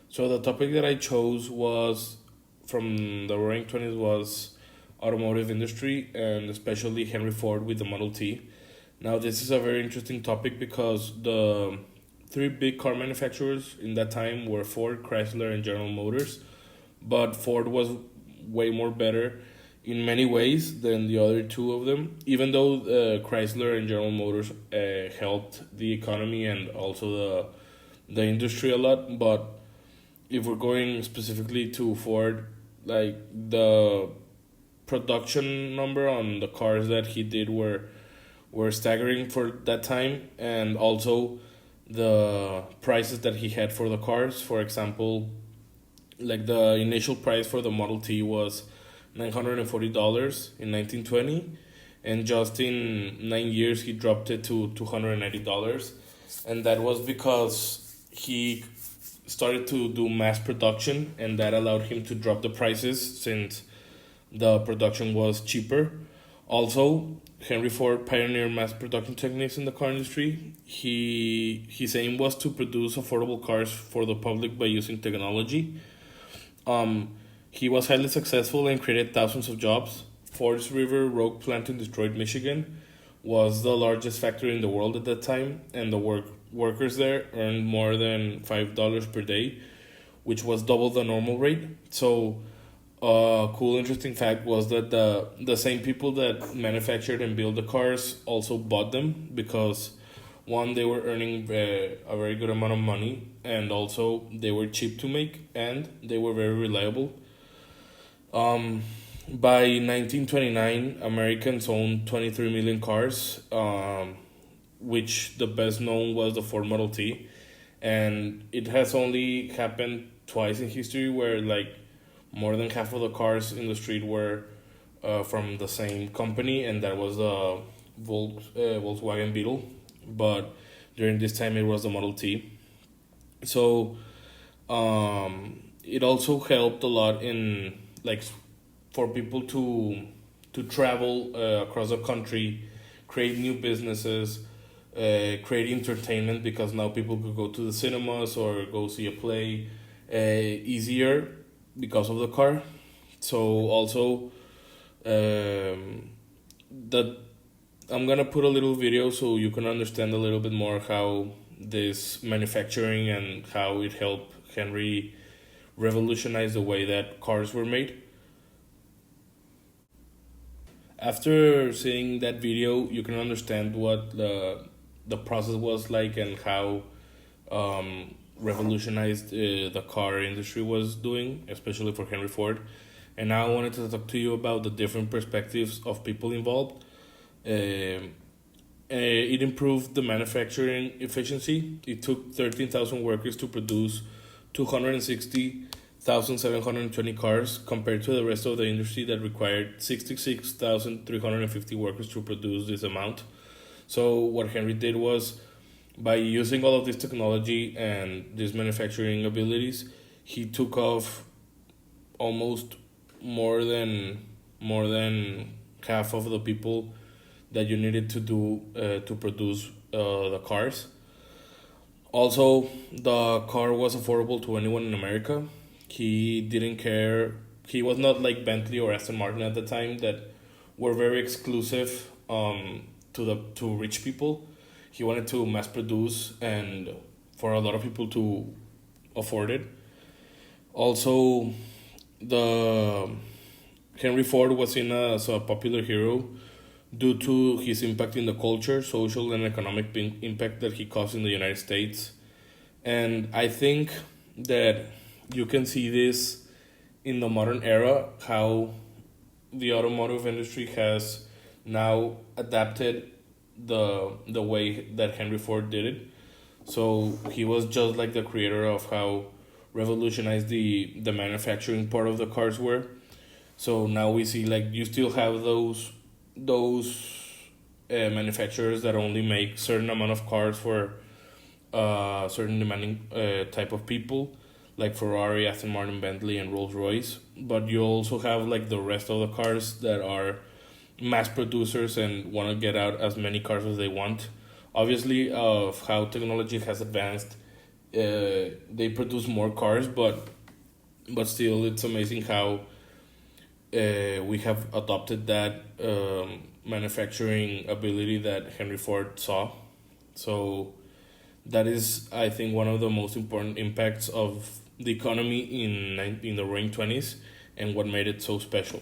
So the topic that I chose was from the Roaring Twenties was automotive industry and especially Henry Ford with the Model T. Now this is a very interesting topic because the three big car manufacturers in that time were Ford, Chrysler, and General Motors. But Ford was way more better in many ways than the other two of them. Even though Chrysler and General Motors helped the economy and also the industry a lot, but if we're going specifically to Ford, like the production number on the cars that he did were staggering for that time, and also the prices that he had for the cars. For example, like the initial price for the Model T was $940 in 1920, and just in 9 years he dropped it to $290, and that was because he started to do mass production, and that allowed him to drop the prices since the production was cheaper. Also, Henry Ford pioneered mass production techniques in the car industry. His aim was to produce affordable cars for the public by using technology. He was highly successful and created thousands of jobs. Ford's River Road plant in Detroit, Michigan, was the largest factory in the world at that time, and the workers there earned more than $5 per day, which was double the normal rate. So, a cool, interesting fact was that the same people that manufactured and built the cars also bought them because one, they were earning a very good amount of money, and also they were cheap to make and they were very reliable. Um, by 1929, Americans owned 23 million cars, which the best known was the Ford Model T. And it has only happened twice in history where, like, more than half of the cars in the street were from the same company, and that was the Volkswagen Beetle. But during this time, it was the Model T. So it also helped a lot in, like, for people to travel across the country, create new businesses, create entertainment, because now people could go to the cinemas or go see a play easier because of the car. So also, that I'm gonna put a little video so you can understand a little bit more how this manufacturing and how it helped Henry revolutionize the way that cars were made. After seeing that video, you can understand what the process was like and how revolutionized the car industry was doing, especially for Henry Ford. And now I wanted to talk to you about the different perspectives of people involved. It improved the manufacturing efficiency. It took 13,000 workers to produce 260,720 cars compared to the rest of the industry that required 66,350 workers to produce this amount. So what Henry did was, by using all of this technology and these manufacturing abilities, he took off almost more than half of the people that you needed to do to produce the cars. Also, the car was affordable to anyone in America. He didn't care. He was not like Bentley or Aston Martin at the time that were very exclusive to rich people. He wanted to mass produce and for a lot of people to afford it. Also, the Henry Ford was seen as a popular hero due to his impact in the culture, social, and economic impact that he caused in the United States. And I think that you can see this in the modern era, how the automotive industry has now adapted the way that Henry Ford did it. So he was just like the creator of how revolutionized the manufacturing part of the cars were. So now we see, like, you still have those manufacturers that only make certain amount of cars for certain demanding type of people, like Ferrari, Aston Martin, Bentley, and Rolls Royce. But you also have, like, the rest of the cars that are mass producers and want to get out as many cars as they want. Obviously, of how technology has advanced, they produce more cars, but still, it's amazing how we have adopted that manufacturing ability that Henry Ford saw. So that is, I think, one of the most important impacts of the economy in the Roaring 20s, and what made it so special.